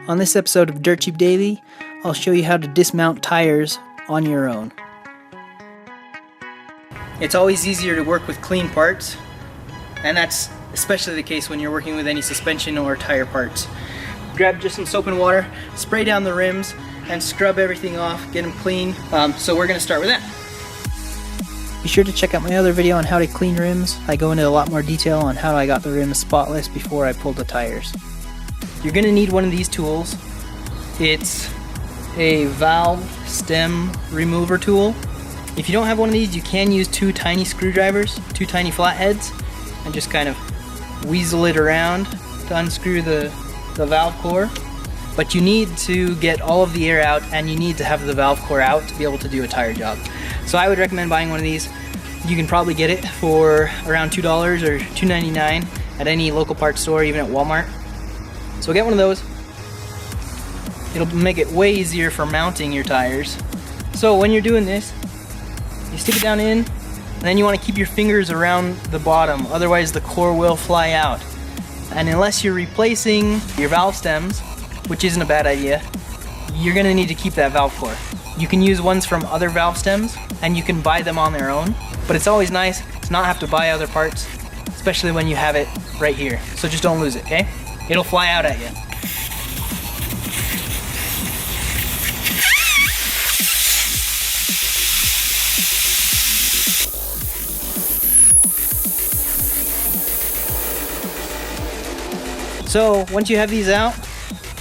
On this episode of Dirt Cheap Daily, I'll show you how to dismount tires on your own. It's always easier to work with clean parts, and that's especially the case when you're working with any suspension or tire parts. Grab just some soap and water, spray down the rims, and scrub everything off, get them clean. So we're going to start with that. Be sure to check out my other video on how to clean rims. I go into a lot more detail on how I got the rims spotless before I pulled the tires. You're going to need one of these tools. It's a valve stem remover tool. If you don't have one of these, you can use two tiny screwdrivers, two tiny flatheads, and just kind of weasel it around to unscrew the valve core. But you need to get all of the air out, and you need to have the valve core out to be able to do a tire job. So I would recommend buying one of these. You can probably get it for around $2 or $2.99 at any local parts store, even at Walmart. So get one of those. It'll make it way easier for mounting your tires. So when you're doing this, you stick it down in, and then you want to keep your fingers around the bottom, otherwise the core will fly out. And unless you're replacing your valve stems, which isn't a bad idea, you're going to need to keep that valve core. You can use ones from other valve stems, and you can buy them on their own, but it's always nice to not have to buy other parts, especially when you have it right here. So just don't lose it, okay? It'll fly out at you. So once you have these out,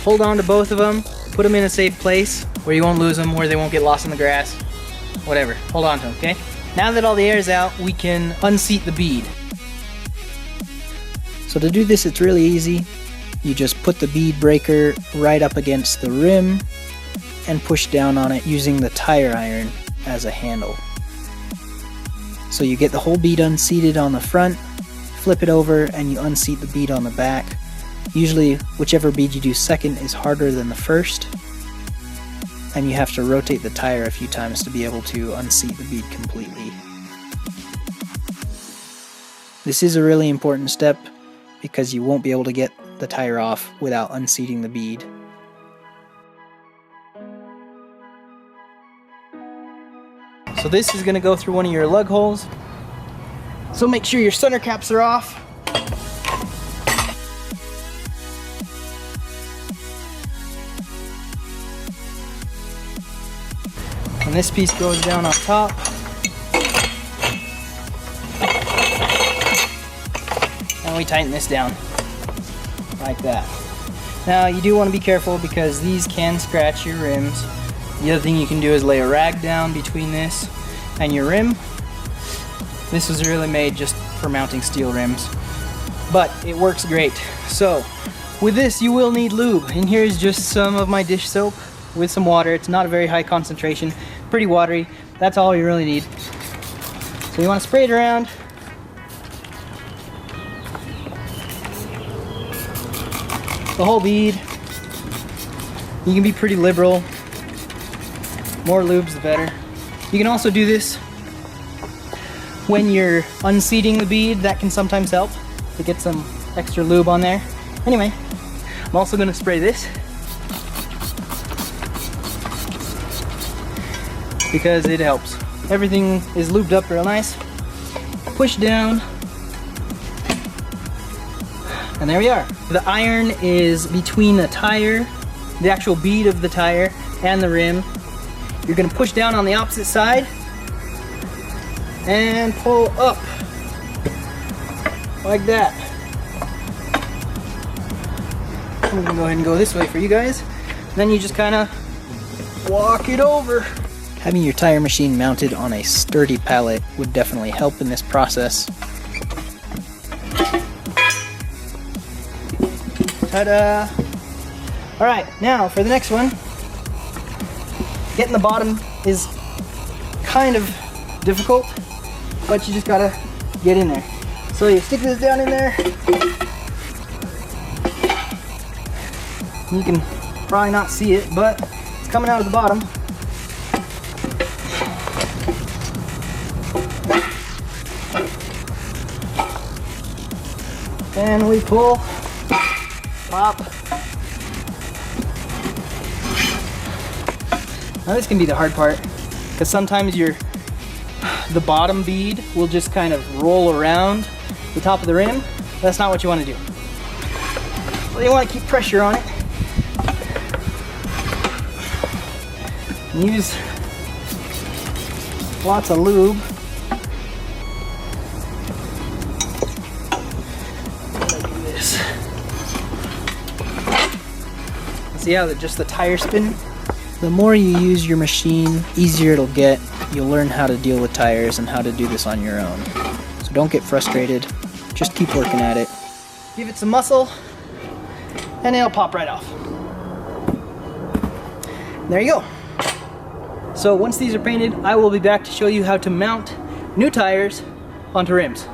hold on to both of them, put them in a safe place where you won't lose them, where they won't get lost in the grass, whatever. Hold on to them, okay? Now that all the air is out, we can unseat the bead. So to do this, it's really easy. You just put the bead breaker right up against the rim and push down on it using the tire iron as a handle. So you get the whole bead unseated on the front, flip it over, and you unseat the bead on the back. Usually, whichever bead you do second is harder than the first, and you have to rotate the tire a few times to be able to unseat the bead completely. This is a really important step because you won't be able to get the tire off without unseating the bead. So this is going to go through one of your lug holes, so make sure your center caps are off. And this piece goes down on top. And we tighten this down like that. Now you do want to be careful because these can scratch your rims. The other thing you can do is lay a rag down between this and your rim. This was really made just for mounting steel rims, but it works great. So with this you will need lube, and here's just some of my dish soap with some water. It's not a very high concentration, pretty watery. That's all you really need. So you want to spray it around. The whole bead. You can be pretty liberal. More lubes the better. You can also do this when you're unseating the bead. That can sometimes help to get some extra lube on there. Anyway, I'm also going to spray this because it helps. Everything is lubed up real nice. Push down. And there we are. The iron is between the tire, the actual bead of the tire, and the rim. You're going to push down on the opposite side and pull up like that. I'm going to go ahead and go this way for you guys. Then you just kind of walk it over. Having your tire machine mounted on a sturdy pallet would definitely help in this process. Ta-da! Alright, now for the next one. Getting the bottom is kind of difficult, but you just gotta get in there. So you stick this down in there. You can probably not see it, but it's coming out of the bottom. And we pull, pop, Now this can be the hard part, because sometimes the bottom bead will just kind of roll around the top of the rim. That's not what you want to do. So you want to keep pressure on it. And use lots of lube. Do this. See how just the tire spin? The more you use your machine, easier it'll get. You'll learn how to deal with tires and how to do this on your own. So don't get frustrated, just keep working at it. Give it some muscle, and it'll pop right off. There you go. So once these are painted, I will be back to show you how to mount new tires onto rims.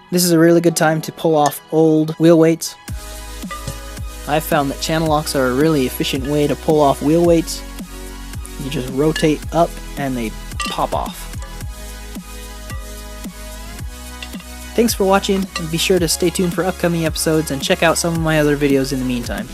This is a really good time to pull off old wheel weights. I've found that channel locks are a really efficient way to pull off wheel weights. You just rotate up and they pop off. Thanks for watching, and be sure to stay tuned for upcoming episodes and check out some of my other videos in the meantime.